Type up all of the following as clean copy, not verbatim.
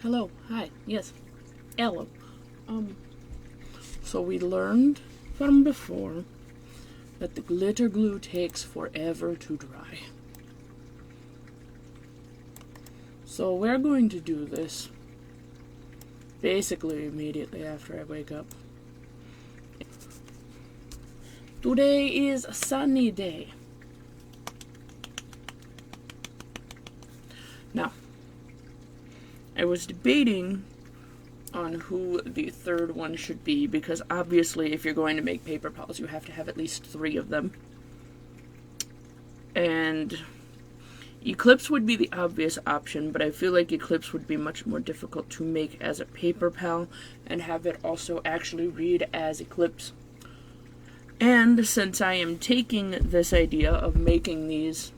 Hello, hi, yes, hello. So we learned from before that the glitter glue takes forever to dry. So we're going to do this basically immediately after I wake up. Today is a sunny day. Now, I was debating on who the third one should be, because obviously if you're going to make paper pals, you have to have at least 3 of them. And Eclipse would be the obvious option, but I feel like Eclipse would be much more difficult to make as a paper pal and have it also actually read as Eclipse. And since I am taking this idea of making these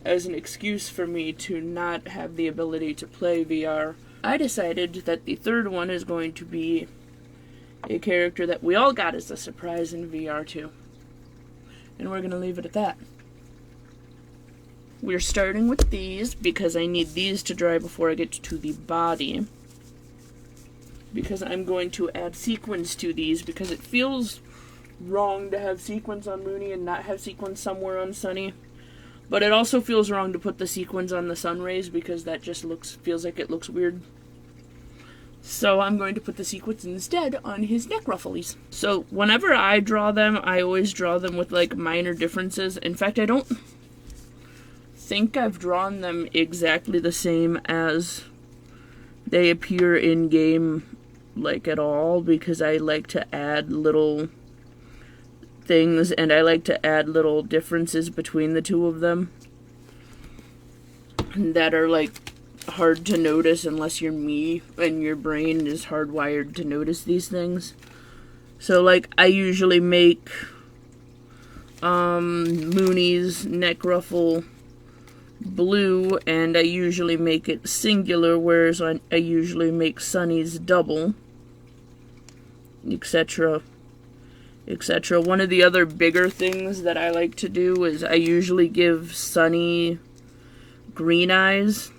as an excuse for me to not have the ability to play VR, I decided that the third one is going to be a character that we all got as a surprise in VR too. And we're going to leave it at that. We're starting with these because I need these to dry before I get to the body. Because I'm going to add sequins to these, because it feels wrong to have sequins on Mooney and not have sequins somewhere on Sunny. But it also feels wrong to put the sequins on the sun rays, because that just feels like it looks weird. So I'm going to put the sequins instead on his neck ruffles. So whenever I draw them, I always draw them with like minor differences. In fact, I don't think I've drawn them exactly the same as they appear in game, like at all, because I like to add little things, and I like to add little differences between the two of them that are like hard to notice unless you're me and your brain is hardwired to notice these things. So like I usually make Mooney's neck ruffle blue, and I usually make it singular, whereas I usually make Sunny's double, etc. etc. One of the other bigger things that I like to do is I usually give Sunny green eyes,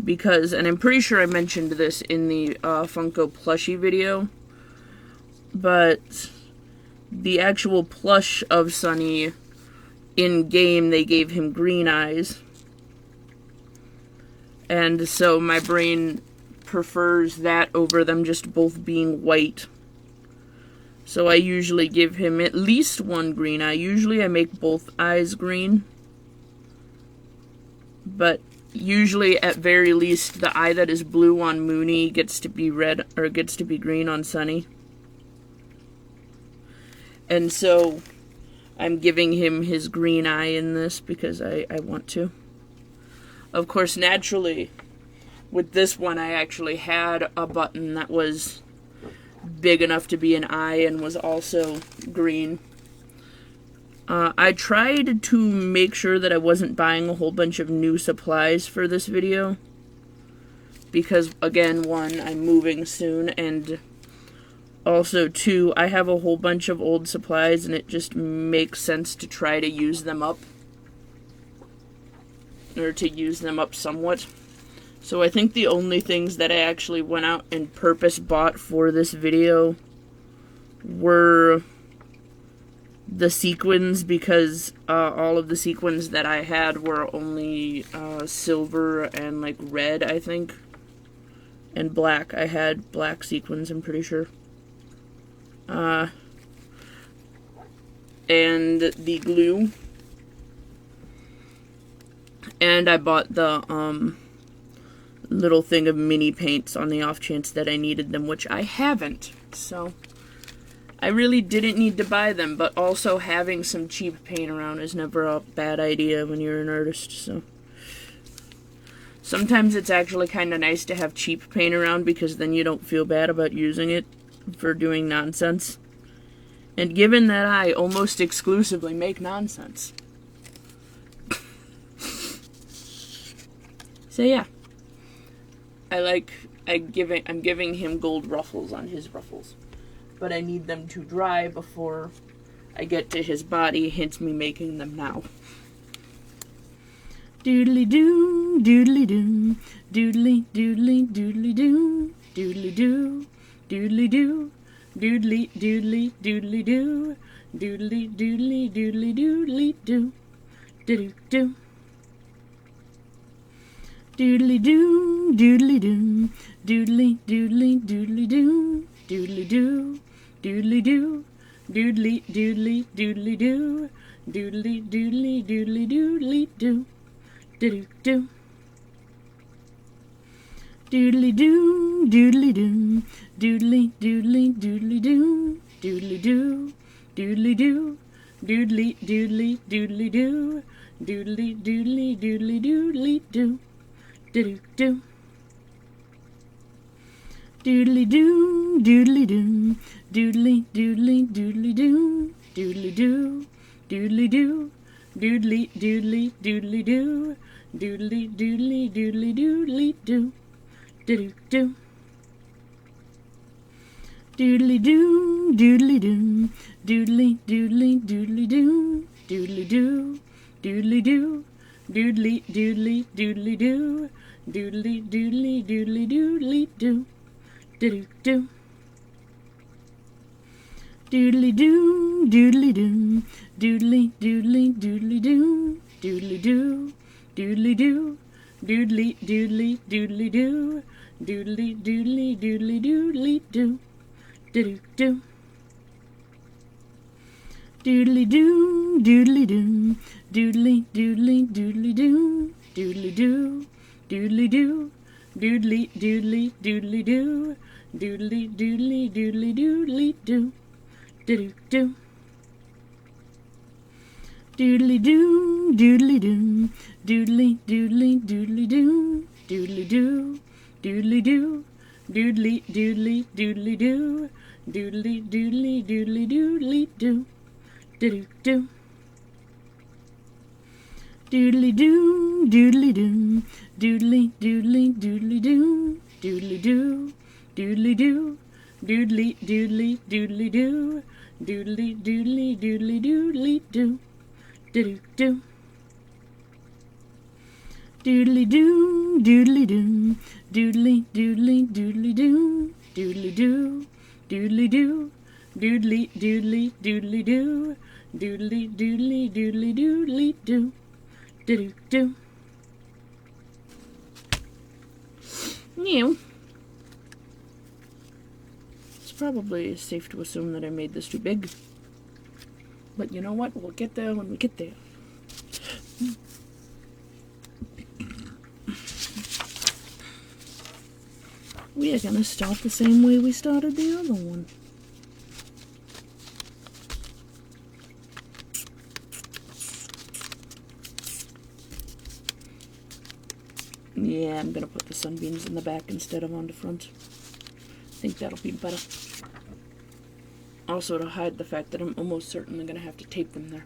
because, and I'm pretty sure I mentioned this in the Funko plushie video, but the actual plush of Sunny in game, they gave him green eyes, and so my brain prefers that over them just both being white. So I usually give him at least one green eye. Usually I make both eyes green. But usually at very least the eye that is blue on Mooney gets to be red, or gets to be green on Sunny. And so I'm giving him his green eye in this because I want to. Of course, naturally, with this one I actually had a button that was big enough to be an eye and was also green. I tried to make sure that I wasn't buying a whole bunch of new supplies for this video, because again, 1, I'm moving soon, and also 2, I have a whole bunch of old supplies and it just makes sense to try to use them up, or to use them up somewhat. So I think the only things that I actually went out and purpose bought for this video were the sequins, because all of the sequins that I had were only silver and like red, I think, and black. I had black sequins, I'm pretty sure. And the glue. And I bought the little thing of mini paints on the off chance that I needed them, which I haven't, so I really didn't need to buy them. But also having some cheap paint around is never a bad idea when you're an artist, so sometimes it's actually kind of nice to have cheap paint around, because then you don't feel bad about using it for doing nonsense. And given that I almost exclusively make nonsense, so yeah, I'm giving him gold ruffles on his ruffles, but I need them to dry before I get to his body, hence me making them now. Doodly doo. doodly doo, doodly doodly doodly doo, doodly doo, doodly doo, doodly doodly doodly doo, doodly doodly doodly doodly doo, doo doo. Doodly doo, doodly doo, doodly doodly doodly doo, doodly doo, doodly doo, doodly doodly doodly doo, doodly doodly doodly doodly doo, doo doo. Doodly doo, doodly doo, doodly doodly doodly doo, doodly doo, doodly doo, doodly doodly doodly doo, doodly doodly doodly doodly doo, doo doo. Doodly doo, doodly doo, doodly doodly doodly doo, doodly doo, doodly doo, doodly doodly doodly doo, doodly doodly doodly doodly doo, doo doo. Doodly doo, doodly doo, doodly doodly doodly doo, doodly doo, doodly doo, doodly doodly doodly doo, doodly doodly doodly doodly doo, doo doo. Doodly doo, doodly doo, doodly doodly doodly doo, doodly doo, doodly doo, doodly doodly doodly doo, doodly doodly doodly doodly doo, doo doo. Doodly doo, doodly doo, doodly doodly doodly doo, doodly doo, doodly doo, doodly doodly doodly doo, doodly doodly doodly doodly doo, doo doo. Doodly doo, doodly doo, doodly doodly doodly doo, doodly doo, doodly doo, doodly doodly doodly doo, doodly doodly doodly doodly doo, doo doo. Doodly doo, doodly doo, doodly doodly doodly doo, doodly doo, doodly doo, doodly doodly doodly doo, doodly doodly doodly doodly doo, doo doo. Doodly doo, doodly doo, doodly doodly doodly doo, doodly doo, doodly doo, doodly doodly doodly doo, doodly doodly doodly doodly doo, doo doo. Meow. It's probably safe to assume that I made this too big. But you know what? We'll get there when we get there. We are gonna start the same way we started the other one. Yeah, I'm gonna put the sunbeams in the back instead of on the front. I think that'll be better. Also to hide the fact that I'm almost certainly gonna have to tape them there.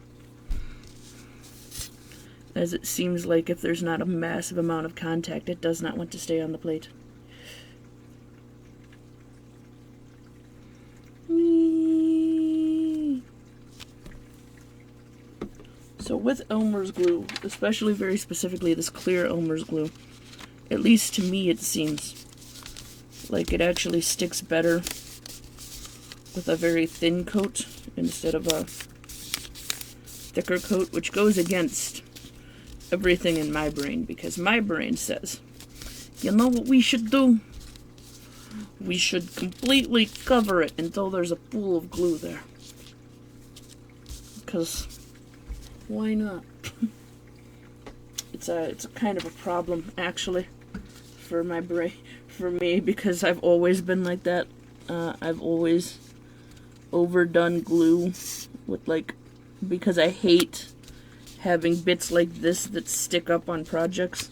As it seems like if there's not a massive amount of contact, it does not want to stay on the plate. So with Elmer's glue, especially very specifically this clear Elmer's glue, at least to me it seems like it actually sticks better with a very thin coat instead of a thicker coat, which goes against everything in my brain, because my brain says, you know what we should do? We should completely cover it until there's a pool of glue there. Because why not? It's a kind of a problem, actually, for my brain, for me, because I've always been like that. I've always overdone glue with, like, because I hate having bits like this that stick up on projects.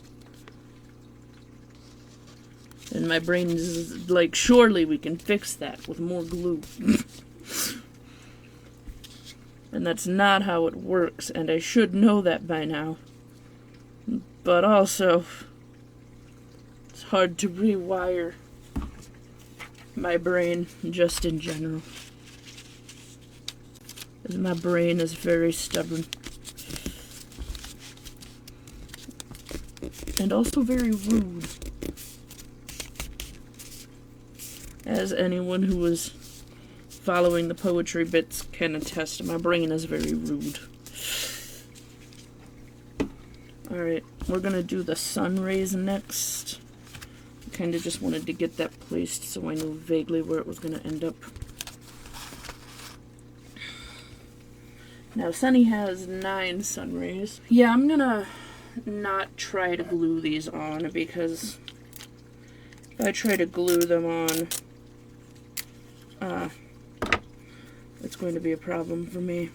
And my brain is like, surely we can fix that with more glue. And that's not how it works, and I should know that by now. But also, it's hard to rewire my brain just in general. Because my brain is very stubborn. and also very rude. As anyone who was following the poetry bits can attest, my brain is very rude. Alright, we're gonna do the sun rays next. I kind of just wanted to get that placed so I knew vaguely where it was gonna end up. Now, Sunny has 9 sun rays. Yeah, I'm gonna not try to glue these on, because if I try to glue them on, it's going to be a problem for me.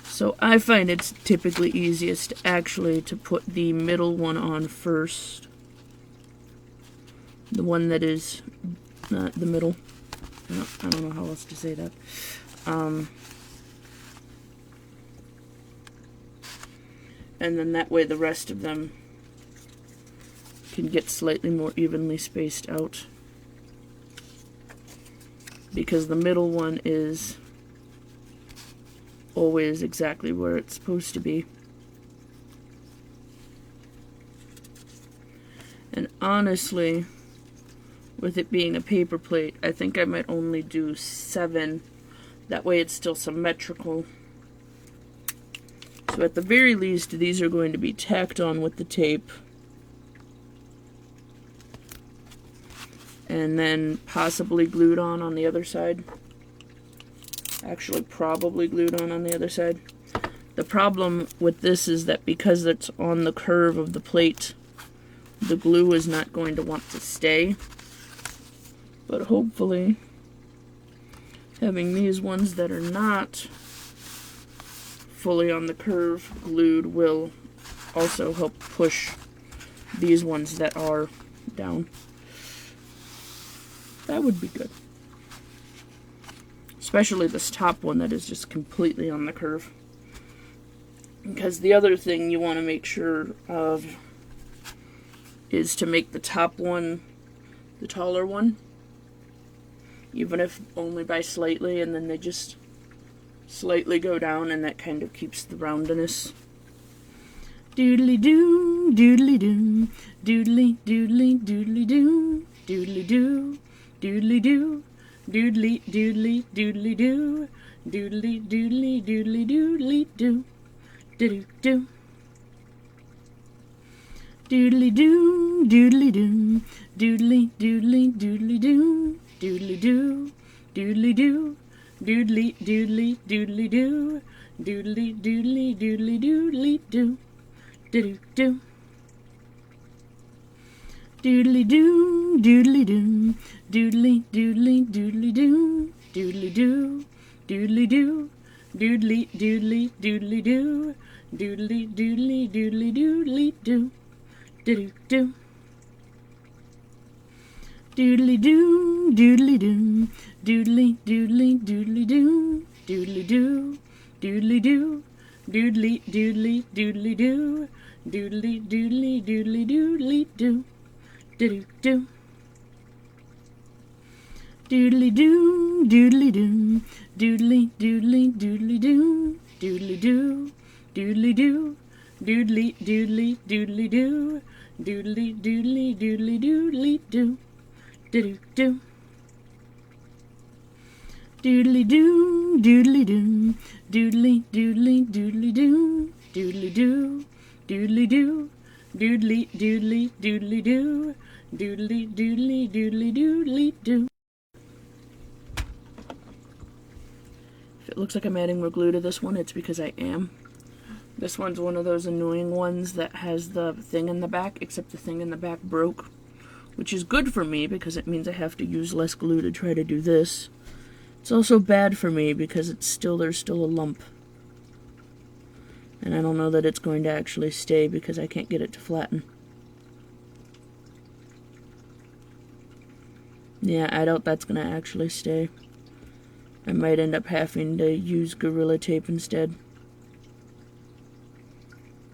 So I find it's typically easiest actually to put the middle one on first. The one that is not the middle. No, I don't know how else to say that. And then that way the rest of them can get slightly more evenly spaced out. Because the middle one is always exactly where it's supposed to be. And honestly, with it being a paper plate, I think I might only do 7. That way it's still symmetrical. So at the very least, these are going to be tacked on with the tape. And then possibly glued on the other side. Actually, probably glued on the other side. The problem with this is that because it's on the curve of the plate, the glue is not going to want to stay. But hopefully, having these ones that are not fully on the curve glued will also help push these ones that are down. That would be good. Especially this top one that is just completely on the curve. Because the other thing you want to make sure of is to make the top one the taller one. Even if only by slightly, and then they just slightly go down, and that kind of keeps the roundness. Doodly doo, doodly doo, doodly doodly doodly doo, doodly doo, doodly doo, doodly doodly doodly doo, doodly doodly doodly doodly doo, doo doo. Doodly doo, doodly doo, doodly doodly doodly doo, doodly doo, doodly doo, doodly doodly doodly doo, doodly doodly doodly doodly doo, doo doo. Doodly doo, doodly doo, doodly doodly doodly doo, doodly doo, doodly doo, doodly doodly doodly doo, doodly doodly doodly doodly doo, doo doo. Doodly doo, doodly doo, doodly doodly doodly doo, doodly doo, doodly doo, doodly doodly doodly doo, doodly doodly doodly doodly doo, doo doo. Doodly doo, doodly doo, doodly doodly doodly doo, doodly doo, doodly doo, doodly doodly doodly doo, doodly doodly doodly doodly doo, doo doo. Doodly doo, doodly doo, doodly doodly doodly doo, doodly doo, doodly doo, doodly doodly doodly doo, doodly doodly doodly doodly doo. If it looks like I'm adding more glue to this one, it's because I am. This one's one of those annoying ones that has the thing in the back, except the thing in the back broke. Which is good for me because it means I have to use less glue to try to do this. It's also bad for me because there's still a lump. And I don't know that it's going to actually stay because I can't get it to flatten. Yeah, I doubt that's going to actually stay. I might end up having to use Gorilla Tape instead.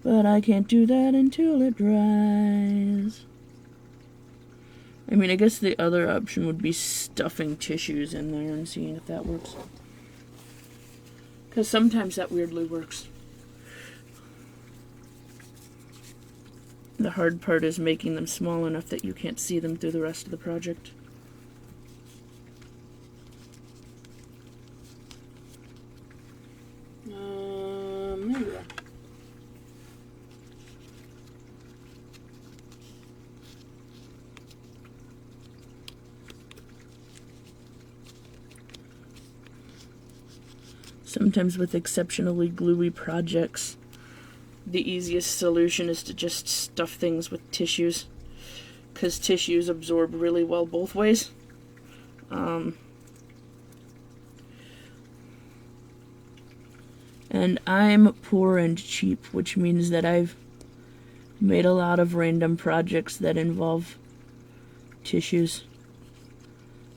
But I can't do that until it dries. I mean, I guess the other option would be stuffing tissues in there and seeing if that works. Because sometimes that weirdly works. The hard part is making them small enough that you can't see them through the rest of the project. There we go. Sometimes with exceptionally gluey projects, the easiest solution is to just stuff things with tissues, because tissues absorb really well both ways. And I'm poor and cheap, which means that I've made a lot of random projects that involve tissues.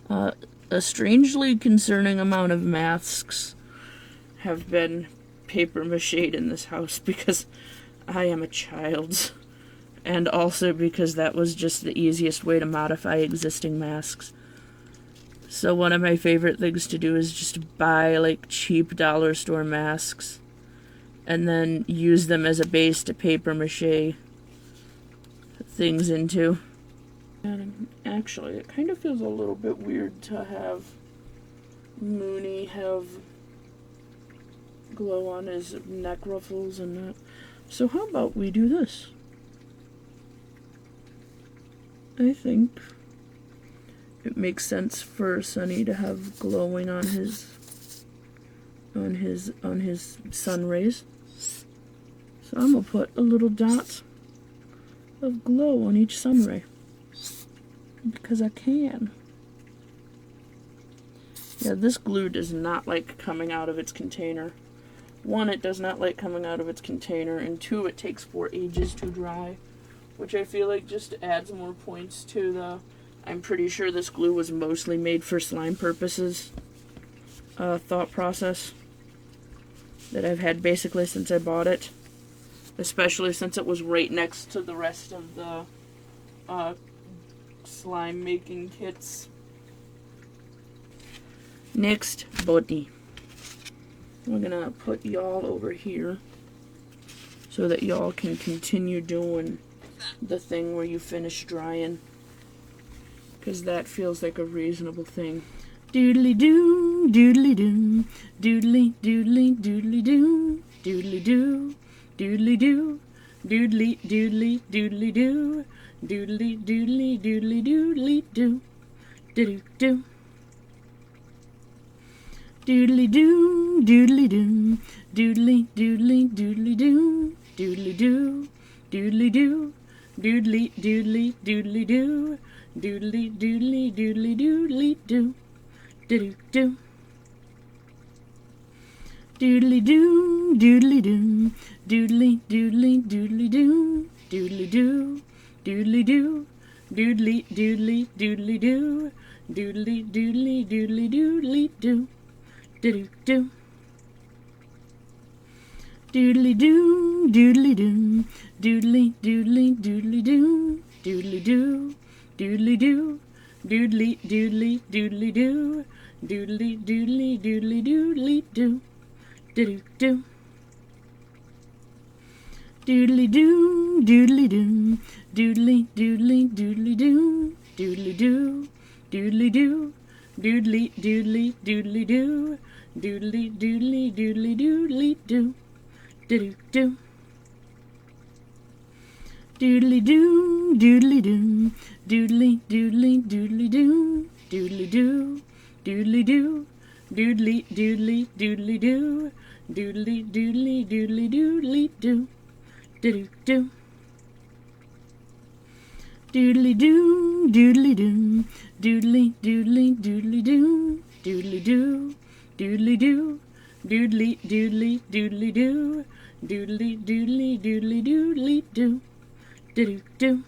A strangely concerning amount of masks have been paper mache'd in this house because I am a child, and also because that was just the easiest way to modify existing masks. So one of my favorite things to do is just buy like cheap dollar store masks and then use them as a base to paper mache things into. And actually, it kind of feels a little bit weird to have Mooney have glow on his neck ruffles and that. So how about we do this? I think it makes sense for Sunny to have glowing on his sun rays. So I'm gonna put a little dot of glow on each sun ray because I can. Yeah, this glue does not like coming out of its container. One, it does not like coming out of its container, and two, it takes 4 ages to dry, which I feel like just adds more points to the I'm pretty sure this glue was mostly made for slime purposes thought process that I've had basically since I bought it, especially since it was right next to the rest of the slime making kits. Next, body. We're gonna put y'all over here so that y'all can continue doing the thing where you finish drying, because that feels like a reasonable thing. Doodly doo, doodly doo, doodly doodly doodly doo, doodly doo, doodly doo, doodly doodly doodly doo, doodly doodly doodly doodly doo, doo doo. Doodly doo, doodly doo, doodly doodly doodly doo, doodly doo, doodly doo, doodly doodly doodly doo, doodly doodly doodly doodly doo, doo doo. Doodly doo, doodly doo, doodly doodly doodly doo, doodly doo, doodly doo, doodly doodly doodly doo, doodly doodly doodly doodly doo. Doo doo. Doodly doo, doodly doo, doodly doodly doodly doo, doodly doo, doodly doo, doodly doodly doodly doo, doodly doodly doodly doodly doo, doo doo. Doodly doo, doodly doo, doodly doodly doodly doo, doodly doo, doodly doo, doodly doodly doodly doo, doodly doodly doodly doodly doo, doo doo. Doodly doo, doodly doo, doodly doodly doodly doo, doodly doo, doodly doo, doodly doodly doodly doo, doodly doodly doodly doodly doo, doo doo. Doodly doo, doodly doo, doodly doodly doodly doo, doodly doo, doodly doo, doodly doodly doodly doo, doodly doodly doodly doodly doo, doo doo.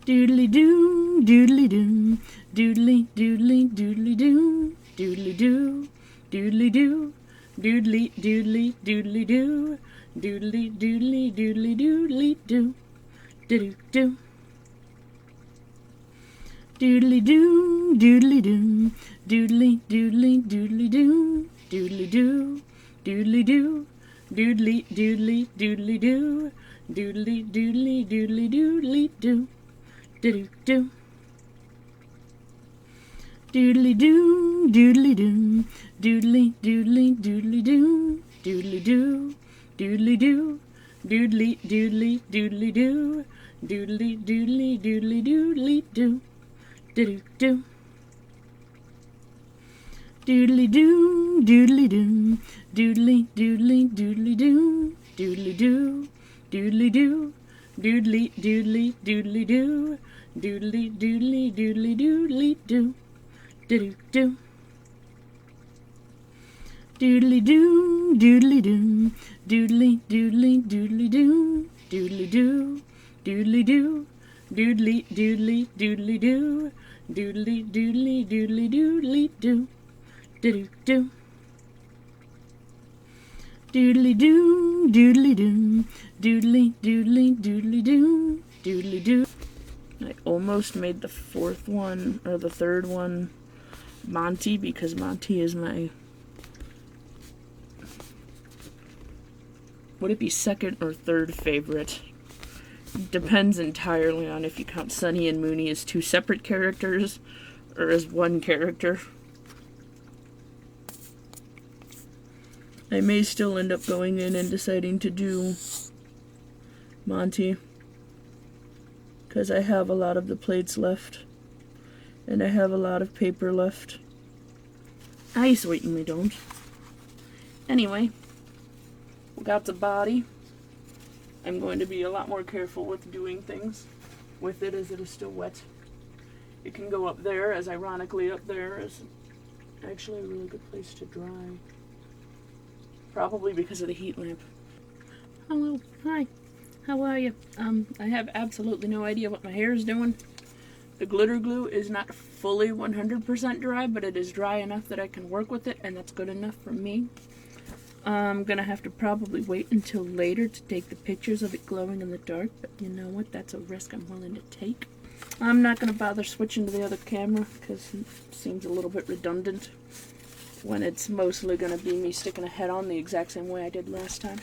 Doodly doo, doodly doo, doodly doodly doodly doo, doodly doo, doodly doo, doodly doodly doodly doo, doodly doodly doodly doodly doo, doo doo. Doodly doo, doodly doo, doodly doodly doodly doo, doodly doo, doodly doo, doodly doodly doodly doo, Doodly doodly doodly doodly doo. Doo doo. Doodly doo, doodly doo, doodly doodly doodly doo, doodly doo, doodly doo, doodly doodly doodly doo, doodly doodly doodly doodly doo, doo doo. Doodly doo, doodly doo, doodly doodly doodly doo, doodly doo, doodly doo, doodly doodly doodly doo, doodly doodly doodly doodly doo. Doo doo. Doodly doo, doodly doo, doodly doodly doodly doo, doodly doo, doodly doo, doodly doodly doodly doo, doodly doodly doodly doodly doo, doo doo. Doodly doo, doodly doo, doodly doodly doodly doo, doodly doo. I almost made the fourth one, or the third one, Monty, because Monty is my, would it be second or third favorite? Depends entirely on if you count Sunny and Mooney as two separate characters or as one character. I may still end up going in and deciding to do Monty, because I have a lot of the plates left. And I have a lot of paper left. I certainly don't. Anyway, we got the body. I'm going to be a lot more careful with doing things with it as it is still wet. It can go up there, as ironically up there is actually a really good place to dry. Probably because of the heat lamp. Hello, hi, how are you? I have absolutely no idea what my hair is doing. The glitter glue is not fully 100% dry, but it is dry enough that I can work with it, and that's good enough for me. I'm gonna have to probably wait until later to take the pictures of it glowing in the dark, but you know what, that's a risk I'm willing to take. I'm not gonna bother switching to the other camera, because it seems a little bit redundant when it's mostly gonna be me sticking a head on the exact same way I did last time.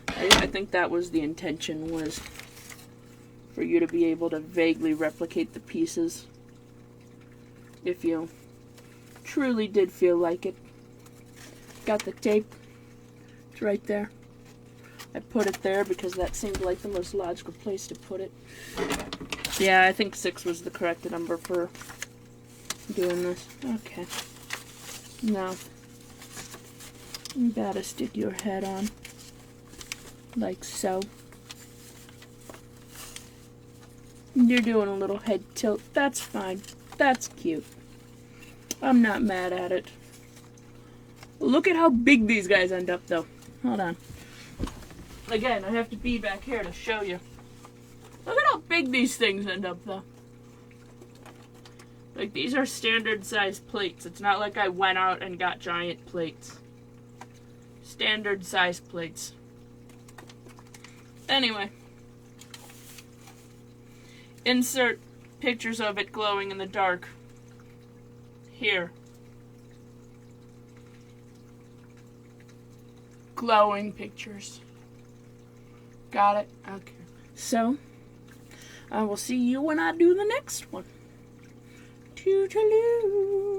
I think that was the intention, was for you to be able to vaguely replicate the pieces if you truly did feel like it. Got the tape. It's right there. I put it there because that seemed like the most logical place to put it. Yeah, I think 6 was the correct number for doing this. Okay. Now, you gotta stick your head on. Like so. You're doing a little head tilt. That's fine. That's cute. I'm not mad at it. Look at how big these guys end up, though. Hold on. Again, I have to be back here to show you. Look at how big these things end up, though. Like, these are standard size plates. It's not like I went out and got giant plates. Standard size plates. Anyway. Insert pictures of it glowing in the dark. Here. Glowing pictures. Got it? Okay. So, I will see you when I do the next one. Toodaloo.